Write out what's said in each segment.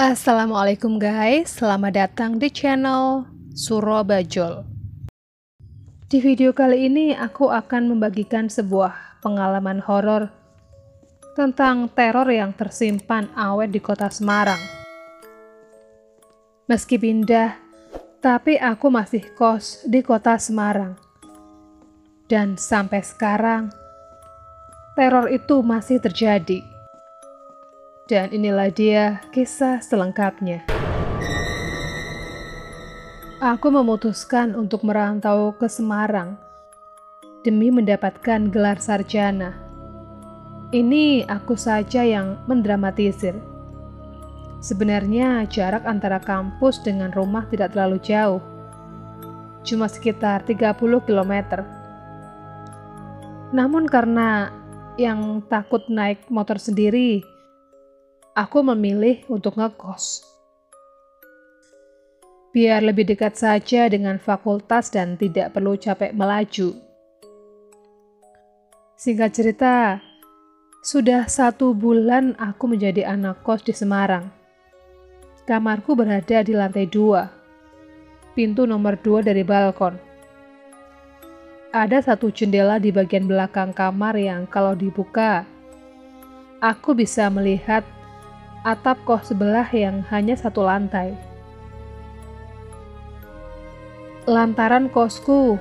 Assalamualaikum guys, selamat datang di channel Suro Bajol. Di video kali ini aku akan membagikan sebuah pengalaman horor tentang teror yang tersimpan awet di kota Semarang. Meski pindah, tapi aku masih kos di kota Semarang. Dan sampai sekarang, teror itu masih terjadi. Dan inilah dia kisah selengkapnya. Aku memutuskan untuk merantau ke Semarang demi mendapatkan gelar sarjana. Ini aku saja yang mendramatisir. Sebenarnya jarak antara kampus dengan rumah tidak terlalu jauh. Cuma sekitar 30 km. Namun karena yang takut naik motor sendiri, aku memilih untuk ngekos. Biar lebih dekat saja dengan fakultas dan tidak perlu capek melaju. Singkat cerita, sudah 1 bulan aku menjadi anak kos di Semarang. Kamarku berada di lantai 2, pintu nomor 2 dari balkon. Ada 1 jendela di bagian belakang kamar yang kalau dibuka, aku bisa melihat atap kos sebelah yang hanya 1 lantai. Lantaran kosku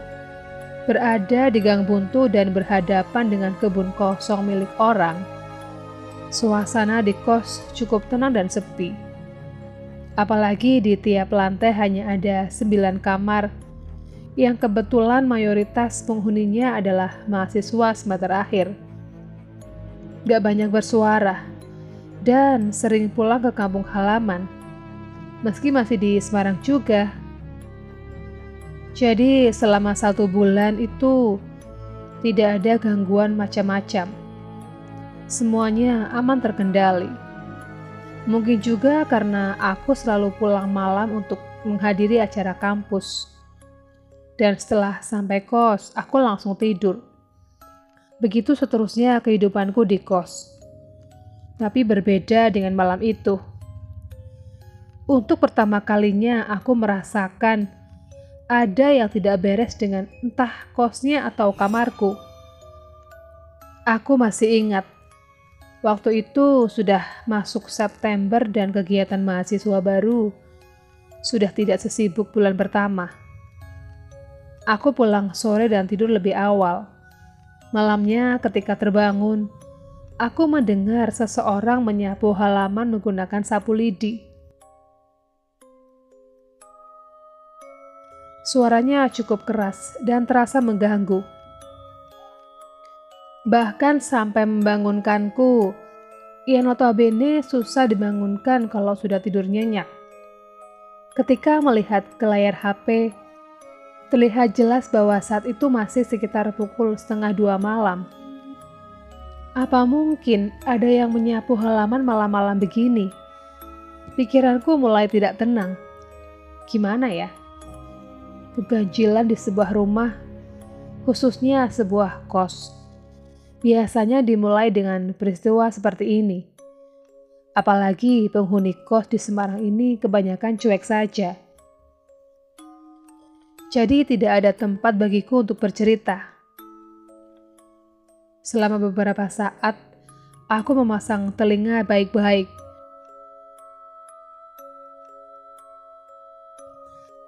berada di gang buntu dan berhadapan dengan kebun kosong milik orang, suasana di kos cukup tenang dan sepi. Apalagi di tiap lantai hanya ada 9 kamar yang kebetulan mayoritas penghuninya adalah mahasiswa semester akhir. Gak banyak bersuara dan sering pulang ke kampung halaman, meski masih di Semarang juga. Jadi selama 1 bulan itu tidak ada gangguan macam-macam. Semuanya aman terkendali. Mungkin juga karena aku selalu pulang malam untuk menghadiri acara kampus. Dan setelah sampai kos, aku langsung tidur. Begitu seterusnya kehidupanku di kos. Tapi berbeda dengan malam itu. Untuk pertama kalinya aku merasakan ada yang tidak beres dengan entah kosnya atau kamarku. Aku masih ingat, waktu itu sudah masuk September dan kegiatan mahasiswa baru sudah tidak sesibuk bulan pertama. Aku pulang sore dan tidur lebih awal. Malamnya ketika terbangun, aku mendengar seseorang menyapu halaman menggunakan sapu lidi. Suaranya cukup keras dan terasa mengganggu. Bahkan sampai membangunkanku, yang notabene susah dibangunkan kalau sudah tidur nyenyak. Ketika melihat ke layar HP, terlihat jelas bahwa saat itu masih sekitar pukul 1:30 malam. Apa mungkin ada yang menyapu halaman malam-malam begini? Pikiranku mulai tidak tenang. Gimana ya? Keganjilan di sebuah rumah, khususnya sebuah kos, biasanya dimulai dengan peristiwa seperti ini. Apalagi penghuni kos di Semarang ini kebanyakan cuek saja. Jadi tidak ada tempat bagiku untuk bercerita. Selama beberapa saat, aku memasang telinga baik-baik.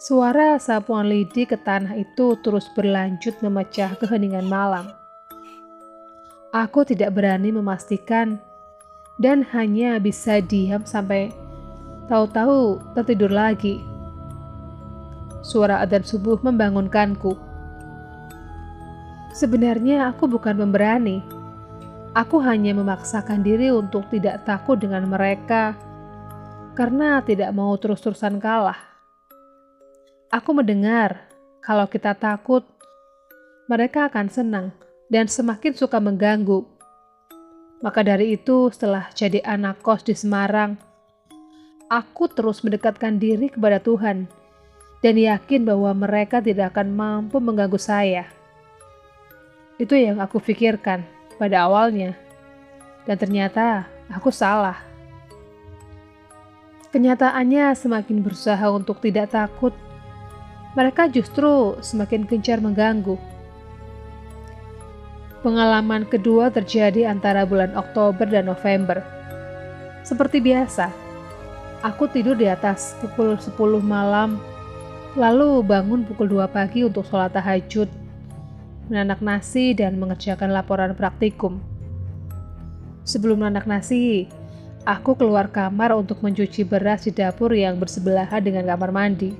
Suara sapuan lidi ke tanah itu terus berlanjut memecah keheningan malam. Aku tidak berani memastikan dan hanya bisa diam sampai tahu-tahu tertidur lagi. Suara adzan subuh membangunkanku. Sebenarnya aku bukan pemberani. Aku hanya memaksakan diri untuk tidak takut dengan mereka karena tidak mau terus-terusan kalah. Aku mendengar kalau kita takut, mereka akan senang dan semakin suka mengganggu. Maka dari itu setelah jadi anak kos di Semarang, aku terus mendekatkan diri kepada Tuhan dan yakin bahwa mereka tidak akan mampu mengganggu saya. Itu yang aku pikirkan pada awalnya, dan ternyata aku salah. Kenyataannya semakin berusaha untuk tidak takut, mereka justru semakin gencar mengganggu. Pengalaman kedua terjadi antara bulan Oktober dan November. Seperti biasa, aku tidur di atas pukul 10 malam, lalu bangun pukul 2 pagi untuk sholat tahajud, menanak nasi dan mengerjakan laporan praktikum. Sebelum menanak nasi, aku keluar kamar untuk mencuci beras di dapur yang bersebelahan dengan kamar mandi.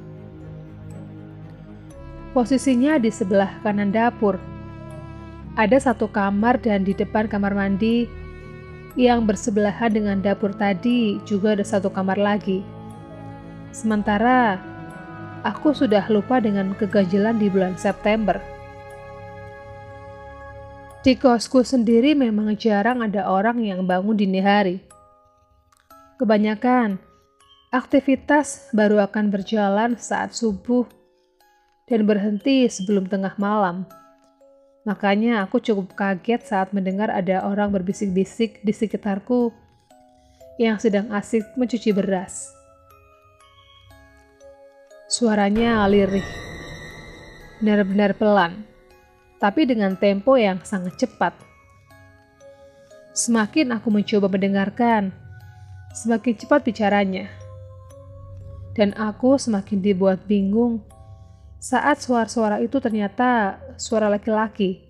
Posisinya di sebelah kanan dapur. Ada satu kamar dan di depan kamar mandi yang bersebelahan dengan dapur tadi juga ada satu kamar lagi. Sementara aku sudah lupa dengan keganjilan di bulan September. Di kosku sendiri memang jarang ada orang yang bangun dini hari. Kebanyakan aktivitas baru akan berjalan saat subuh dan berhenti sebelum tengah malam. Makanya aku cukup kaget saat mendengar ada orang berbisik-bisik di sekitarku yang sedang asik mencuci beras. Suaranya lirih, benar-benar pelan, tapi dengan tempo yang sangat cepat. Semakin aku mencoba mendengarkan, semakin cepat bicaranya. Dan aku semakin dibuat bingung saat suara-suara itu ternyata suara laki-laki.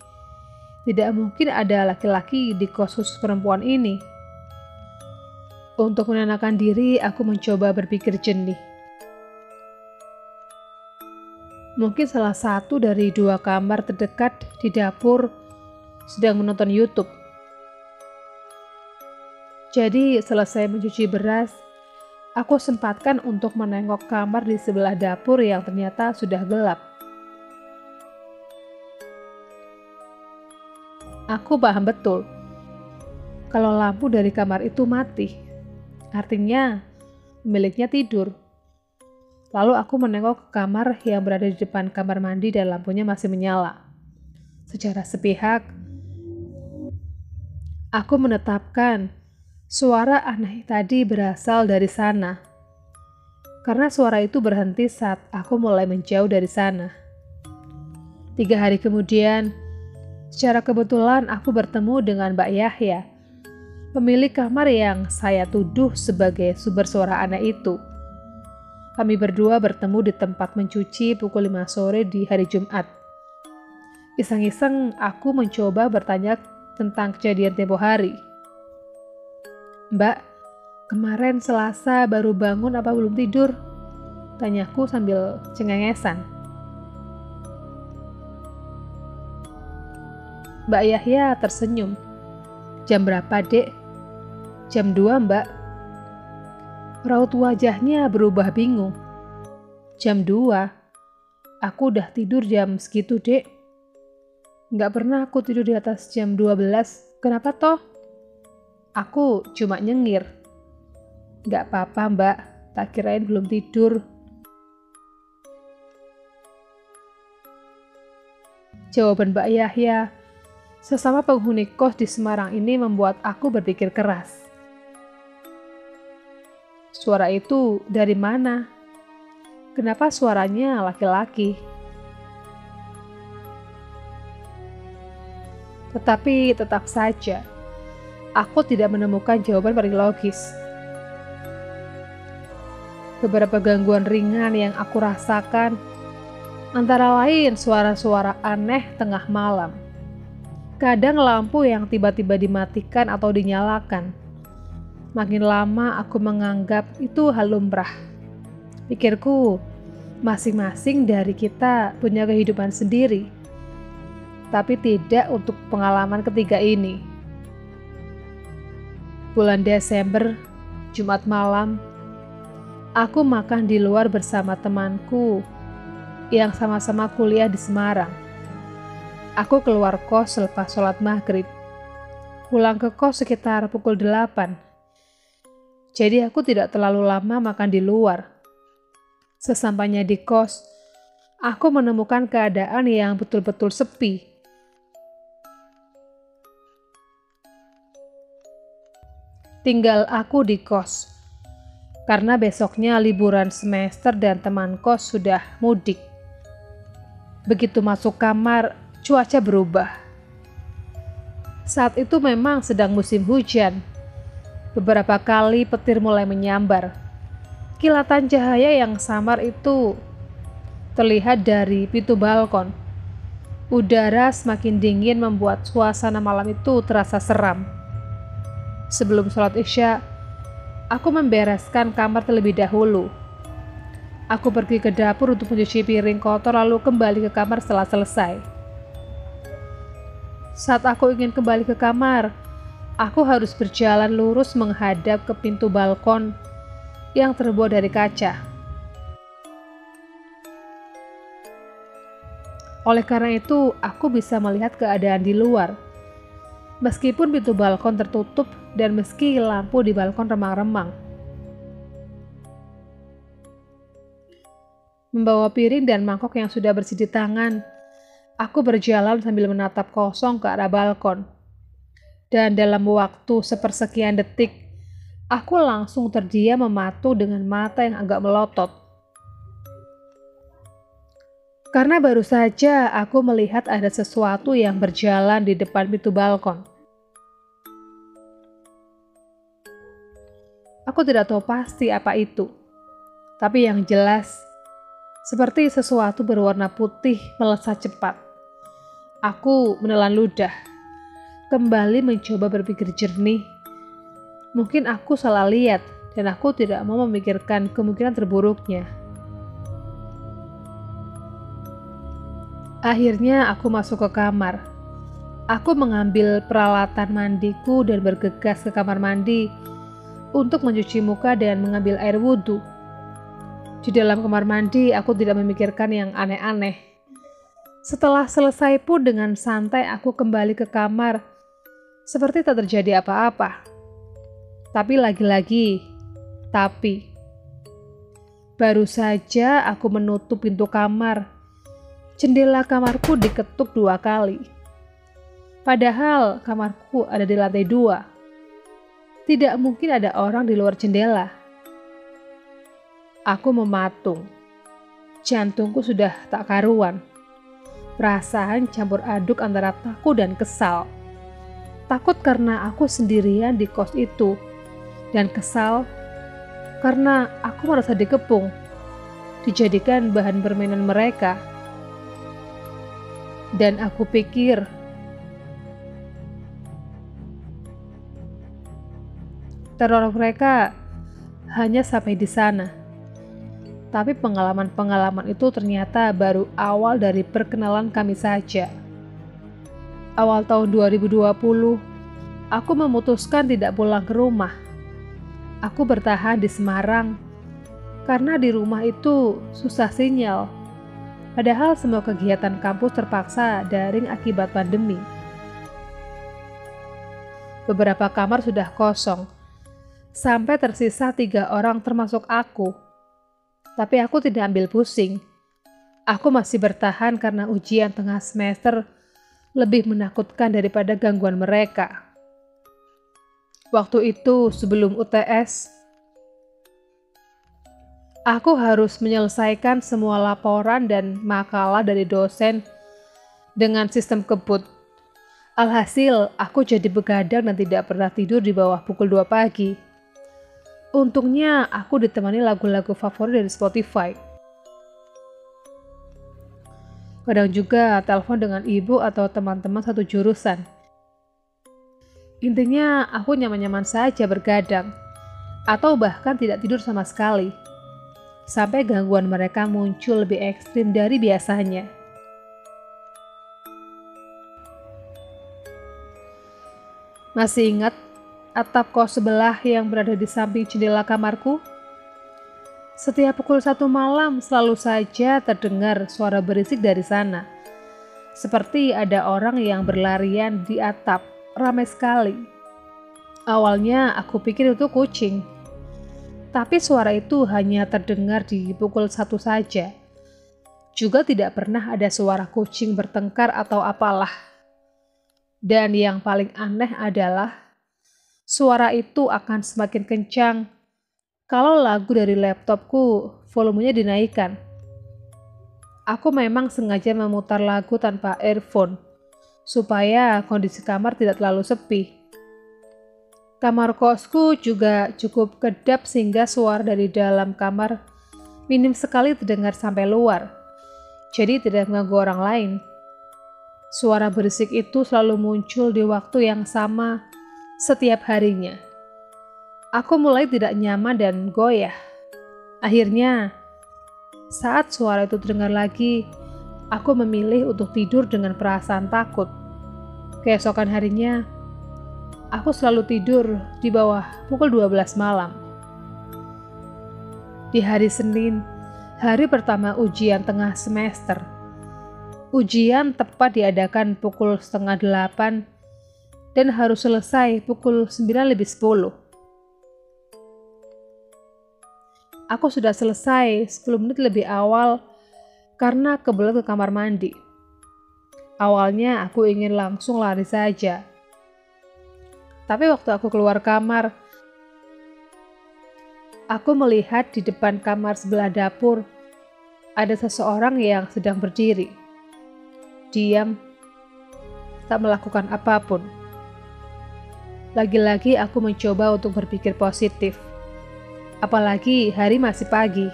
Tidak mungkin ada laki-laki di kos khusus perempuan ini. Untuk menenangkan diri, aku mencoba berpikir jernih. Mungkin salah satu dari 2 kamar terdekat di dapur sedang menonton YouTube. Jadi selesai mencuci beras, aku sempatkan untuk menengok kamar di sebelah dapur yang ternyata sudah gelap. Aku paham betul, kalau lampu dari kamar itu mati, artinya pemiliknya tidur. Lalu aku menengok ke kamar yang berada di depan kamar mandi dan lampunya masih menyala. Secara sepihak, aku menetapkan suara aneh tadi berasal dari sana, karena suara itu berhenti saat aku mulai menjauh dari sana. 3 hari kemudian, secara kebetulan aku bertemu dengan Mbak Yahya, pemilik kamar yang saya tuduh sebagai sumber suara aneh itu. Kami berdua bertemu di tempat mencuci pukul 5 sore di hari Jumat. Iseng-iseng aku mencoba bertanya tentang kejadian tempo hari. "Mbak, kemarin Selasa baru bangun apa belum tidur?" tanyaku sambil cengengesan. Mbak Yahya tersenyum. "Jam berapa, Dek?" "Jam 2, Mbak." Raut wajahnya berubah bingung. "Jam 2? Aku udah tidur jam segitu, Dek." "Nggak pernah aku tidur di atas jam 12. Kenapa toh?" Aku cuma nyengir. "Nggak apa-apa, Mbak. Tak kirain belum tidur." Jawaban Mbak Yahya, sesama penghuni kos di Semarang ini, membuat aku berpikir keras. Suara itu dari mana? Kenapa suaranya laki-laki? Tetapi tetap saja, aku tidak menemukan jawaban paling logis. Beberapa gangguan ringan yang aku rasakan, antara lain suara-suara aneh tengah malam. Kadang lampu yang tiba-tiba dimatikan atau dinyalakan. Makin lama aku menganggap itu hal lumrah. Pikirku, masing-masing dari kita punya kehidupan sendiri. Tapi tidak untuk pengalaman ketiga ini. Bulan Desember, Jumat malam, aku makan di luar bersama temanku yang sama-sama kuliah di Semarang. Aku keluar kos selepas sholat maghrib. Pulang ke kos sekitar pukul 8. Jadi aku tidak terlalu lama makan di luar. Sesampainya di kos, aku menemukan keadaan yang betul-betul sepi. Tinggal aku di kos. karena besoknya liburan semester dan teman kos sudah mudik. Begitu masuk kamar, cuaca berubah. Saat itu memang sedang musim hujan. Beberapa kali petir mulai menyambar. Kilatan cahaya yang samar itu terlihat dari pintu balkon. Udara semakin dingin membuat suasana malam itu terasa seram. Sebelum sholat Isya, aku membereskan kamar terlebih dahulu. Aku pergi ke dapur untuk mencuci piring kotor lalu kembali ke kamar setelah selesai. Saat aku ingin kembali ke kamar, aku harus berjalan lurus menghadap ke pintu balkon yang terbuat dari kaca. Oleh karena itu, aku bisa melihat keadaan di luar. Meskipun pintu balkon tertutup dan meski lampu di balkon remang-remang. Membawa piring dan mangkok yang sudah bersih di tangan, aku berjalan sambil menatap kosong ke arah balkon. Dan dalam waktu sepersekian detik, aku langsung terdiam mematu dengan mata yang agak melotot. Karena baru saja aku melihat ada sesuatu yang berjalan di depan pintu balkon. Aku tidak tahu pasti apa itu, tapi yang jelas, seperti sesuatu berwarna putih melesat cepat. Aku menelan ludah, kembali mencoba berpikir jernih. Mungkin aku salah lihat dan aku tidak mau memikirkan kemungkinan terburuknya. Akhirnya aku masuk ke kamar. Aku mengambil peralatan mandiku dan bergegas ke kamar mandi untuk mencuci muka dan mengambil air wudhu. Di dalam kamar mandi aku tidak memikirkan yang aneh-aneh. Setelah selesai pun dengan santai aku kembali ke kamar seperti tak terjadi apa-apa. Tapi lagi-lagi, baru saja aku menutup pintu kamar, jendela kamarku diketuk 2 kali. Padahal kamarku ada di lantai 2. Tidak mungkin ada orang di luar jendela. Aku mematung. Jantungku sudah tak karuan. Perasaan campur aduk antara takut dan kesal. Takut karena aku sendirian di kos itu. Dan kesal karena aku merasa dikepung. Dijadikan bahan permainan mereka. Dan aku pikir, teror mereka hanya sampai di sana. Tapi pengalaman-pengalaman itu ternyata baru awal dari perkenalan kami saja. Awal tahun 2020, aku memutuskan tidak pulang ke rumah. Aku bertahan di Semarang, karena di rumah itu susah sinyal. Padahal semua kegiatan kampus terpaksa daring akibat pandemi. Beberapa kamar sudah kosong, sampai tersisa 3 orang termasuk aku. Tapi aku tidak ambil pusing. Aku masih bertahan karena ujian tengah semester lebih menakutkan daripada gangguan mereka. Waktu itu sebelum UTS, aku harus menyelesaikan semua laporan dan makalah dari dosen dengan sistem kebut. Alhasil, aku jadi begadang dan tidak pernah tidur di bawah pukul 2 pagi. Untungnya, aku ditemani lagu-lagu favorit dari Spotify. Kadang juga telepon dengan ibu atau teman-teman satu jurusan. Intinya, aku nyaman-nyaman saja bergadang, atau bahkan tidak tidur sama sekali. Sampai gangguan mereka muncul lebih ekstrim dari biasanya. Masih ingat atap kos sebelah yang berada di samping jendela kamarku? Setiap pukul 1 malam selalu saja terdengar suara berisik dari sana. Seperti ada orang yang berlarian di atap, ramai sekali. Awalnya aku pikir itu kucing. Tapi suara itu hanya terdengar di pukul 1 saja. Juga tidak pernah ada suara kucing bertengkar atau apalah. Dan yang paling aneh adalah suara itu akan semakin kencang kalau lagu dari laptopku volumenya dinaikkan. Aku memang sengaja memutar lagu tanpa earphone, supaya kondisi kamar tidak terlalu sepi. Kamar kosku juga cukup kedap sehingga suara dari dalam kamar minim sekali terdengar sampai luar, jadi tidak mengganggu orang lain. Suara berisik itu selalu muncul di waktu yang sama setiap harinya. Aku mulai tidak nyaman dan goyah. Akhirnya, saat suara itu terdengar lagi, aku memilih untuk tidur dengan perasaan takut. Keesokan harinya, aku selalu tidur di bawah pukul 12 malam. Di hari Senin, hari pertama ujian tengah semester. Ujian tepat diadakan pukul 7:30 dan harus selesai pukul 9:10. Aku sudah selesai 10 menit lebih awal karena kebelet ke kamar mandi. Awalnya aku ingin langsung lari saja. Tapi waktu aku keluar kamar, aku melihat di depan kamar sebelah dapur ada seseorang yang sedang berdiri. Diam, tak melakukan apapun. Lagi-lagi aku mencoba untuk berpikir positif. Apalagi hari masih pagi.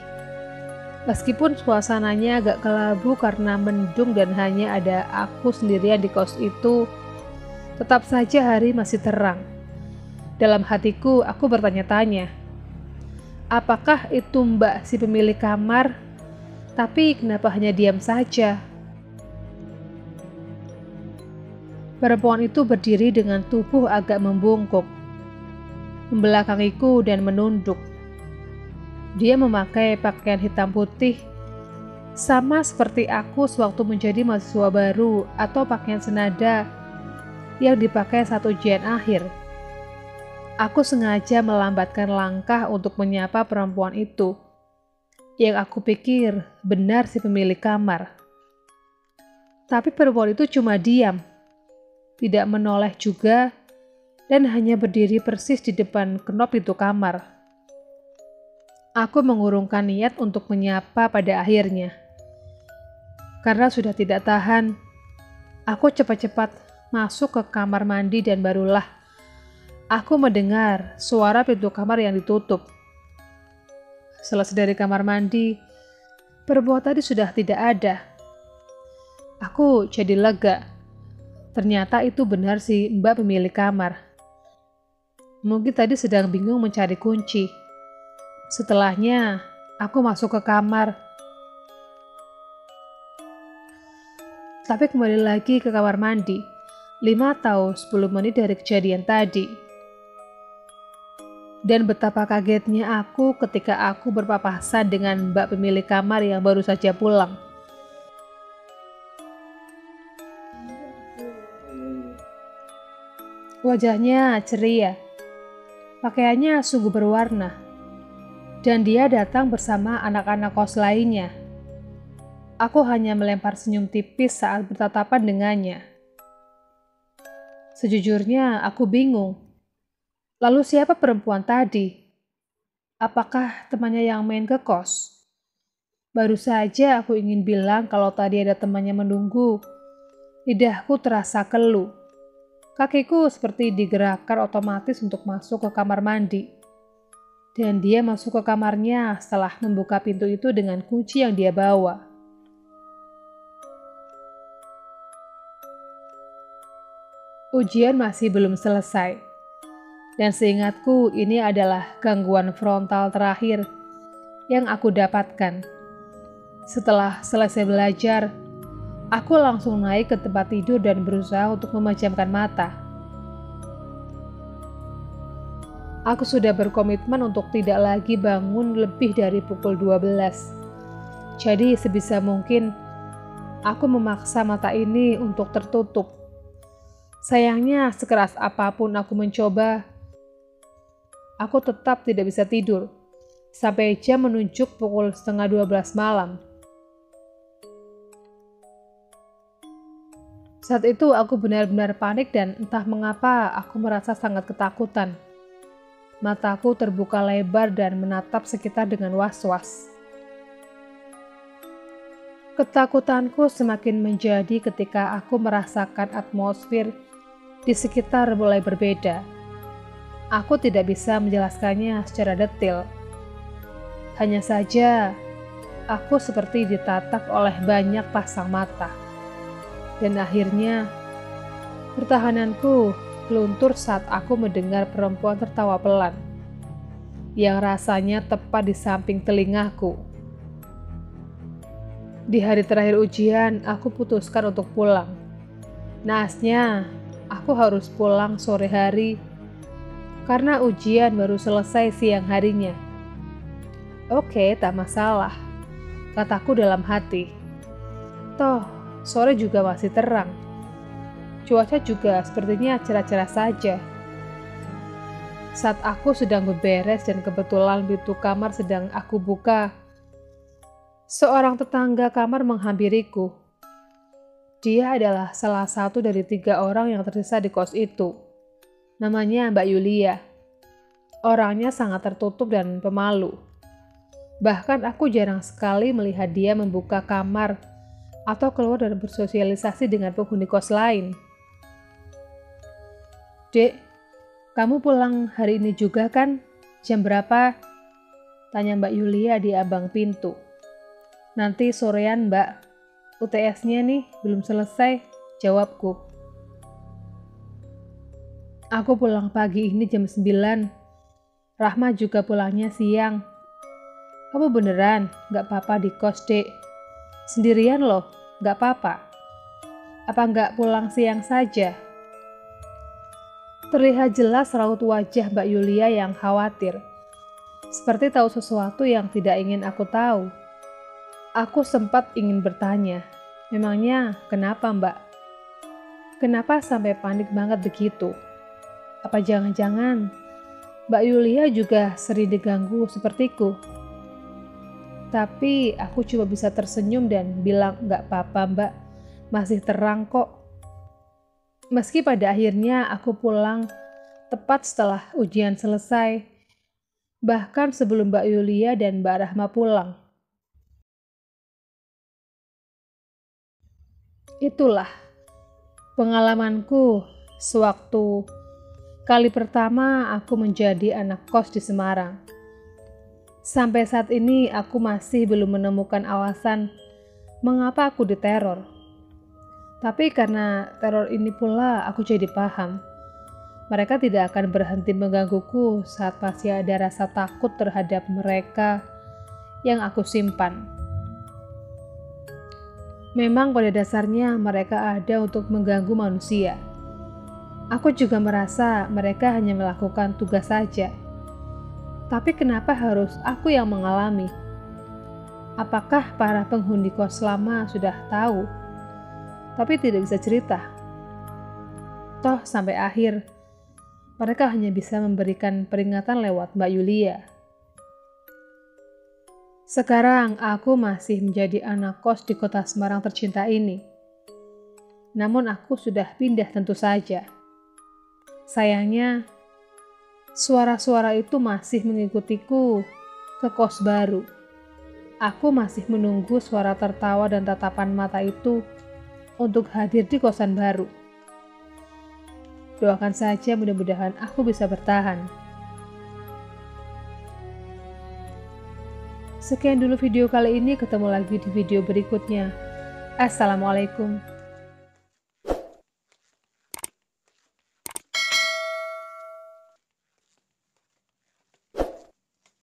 Meskipun suasananya agak kelabu karena mendung dan hanya ada aku sendirian di kos itu, tetap saja hari masih terang. Dalam hatiku, aku bertanya-tanya, apakah itu Mbak si pemilik kamar? Tapi kenapa hanya diam saja? Perempuan itu berdiri dengan tubuh agak membungkuk, membelakangiku dan menunduk. Dia memakai pakaian hitam putih, sama seperti aku sewaktu menjadi mahasiswa baru atau pakaian senada yang dipakai saat ujian akhir. Aku sengaja melambatkan langkah untuk menyapa perempuan itu, yang aku pikir benar si pemilik kamar. Tapi perempuan itu cuma diam, tidak menoleh juga, dan hanya berdiri persis di depan kenop pintu kamar. Aku mengurungkan niat untuk menyapa pada akhirnya. Karena sudah tidak tahan, aku cepat-cepat masuk ke kamar mandi dan barulah aku mendengar suara pintu kamar yang ditutup. Selesai dari kamar mandi, perempuan tadi sudah tidak ada. Aku jadi lega. Ternyata itu benar si Mbak pemilik kamar. Mungkin tadi sedang bingung mencari kunci. Setelahnya, aku masuk ke kamar. Tapi kembali lagi ke kamar mandi, 5 atau 10 menit dari kejadian tadi. Dan betapa kagetnya aku ketika aku berpapasan dengan Mbak pemilik kamar yang baru saja pulang. Wajahnya ceria, pakaiannya sungguh berwarna. Dan dia datang bersama anak-anak kos lainnya. Aku hanya melempar senyum tipis saat bertatapan dengannya. Sejujurnya, aku bingung. Lalu siapa perempuan tadi? Apakah temannya yang main ke kos? Baru saja aku ingin bilang kalau tadi ada temannya menunggu. Lidahku terasa keluh. Kakiku seperti digerakkan otomatis untuk masuk ke kamar mandi. Dan dia masuk ke kamarnya setelah membuka pintu itu dengan kunci yang dia bawa. Ujian masih belum selesai. Dan seingatku ini adalah gangguan frontal terakhir yang aku dapatkan. Setelah selesai belajar, aku langsung naik ke tempat tidur dan berusaha untuk memejamkan mata. Aku sudah berkomitmen untuk tidak lagi bangun lebih dari pukul 12. Jadi sebisa mungkin, aku memaksa mata ini untuk tertutup. Sayangnya sekeras apapun aku mencoba, aku tetap tidak bisa tidur. Sampai jam menunjuk pukul 11:30 malam. Saat itu aku benar-benar panik dan entah mengapa aku merasa sangat ketakutan. Mataku terbuka lebar dan menatap sekitar dengan was-was. Ketakutanku semakin menjadi ketika aku merasakan atmosfer di sekitar mulai berbeda. Aku tidak bisa menjelaskannya secara detail. Hanya saja, aku seperti ditatap oleh banyak pasang mata. Dan akhirnya, pertahananku luntur saat aku mendengar perempuan tertawa pelan, yang rasanya tepat di samping telingaku. Di hari terakhir ujian, aku putuskan untuk pulang. Naasnya, aku harus pulang sore hari karena ujian baru selesai siang harinya. Oke, tak masalah, kataku dalam hati. Toh, sore juga masih terang. Cuaca juga sepertinya cerah-cerah saja. Saat aku sedang beberes dan kebetulan pintu kamar sedang aku buka, seorang tetangga kamar menghampiriku. Dia adalah salah satu dari 3 orang yang tersisa di kos itu. Namanya Mbak Yulia. Orangnya sangat tertutup dan pemalu. Bahkan aku jarang sekali melihat dia membuka kamar atau keluar dan bersosialisasi dengan penghuni kos lain. Dek, kamu pulang hari ini juga kan? Jam berapa? Tanya Mbak Yulia di abang pintu. Nanti sorean Mbak, UTS-nya nih belum selesai, jawabku. Aku pulang pagi ini jam 9. Rahma juga pulangnya siang. Kamu beneran gak apa-apa di kos, Dek? Sendirian loh, gak apa-apa. Apa gak pulang siang saja? Terlihat jelas raut wajah Mbak Yulia yang khawatir. Seperti tahu sesuatu yang tidak ingin aku tahu. Aku sempat ingin bertanya, memangnya kenapa Mbak? Kenapa sampai panik banget begitu? Apa jangan-jangan Mbak Yulia juga sering diganggu sepertiku? Tapi aku cuma bisa tersenyum dan bilang gak apa-apa Mbak, masih terang kok. Meski pada akhirnya aku pulang tepat setelah ujian selesai, bahkan sebelum Mbak Yulia dan Mbak Rahma pulang. Itulah pengalamanku sewaktu kali pertama aku menjadi anak kos di Semarang. Sampai saat ini aku masih belum menemukan alasan mengapa aku diteror. Tapi karena teror ini pula aku jadi paham. Mereka tidak akan berhenti menggangguku saat masih ada rasa takut terhadap mereka yang aku simpan. Memang pada dasarnya mereka ada untuk mengganggu manusia. Aku juga merasa mereka hanya melakukan tugas saja. Tapi kenapa harus aku yang mengalami? Apakah para penghuni kos lama sudah tahu, tapi tidak bisa cerita? Toh sampai akhir, mereka hanya bisa memberikan peringatan lewat Mbak Yulia. Sekarang aku masih menjadi anak kos di kota Semarang tercinta ini. Namun aku sudah pindah tentu saja. Sayangnya, suara-suara itu masih mengikutiku ke kos baru. Aku masih menunggu suara tertawa dan tatapan mata itu untuk hadir di kosan baru. Doakan saja mudah-mudahan aku bisa bertahan. Sekian dulu video kali ini, ketemu lagi di video berikutnya. Assalamualaikum.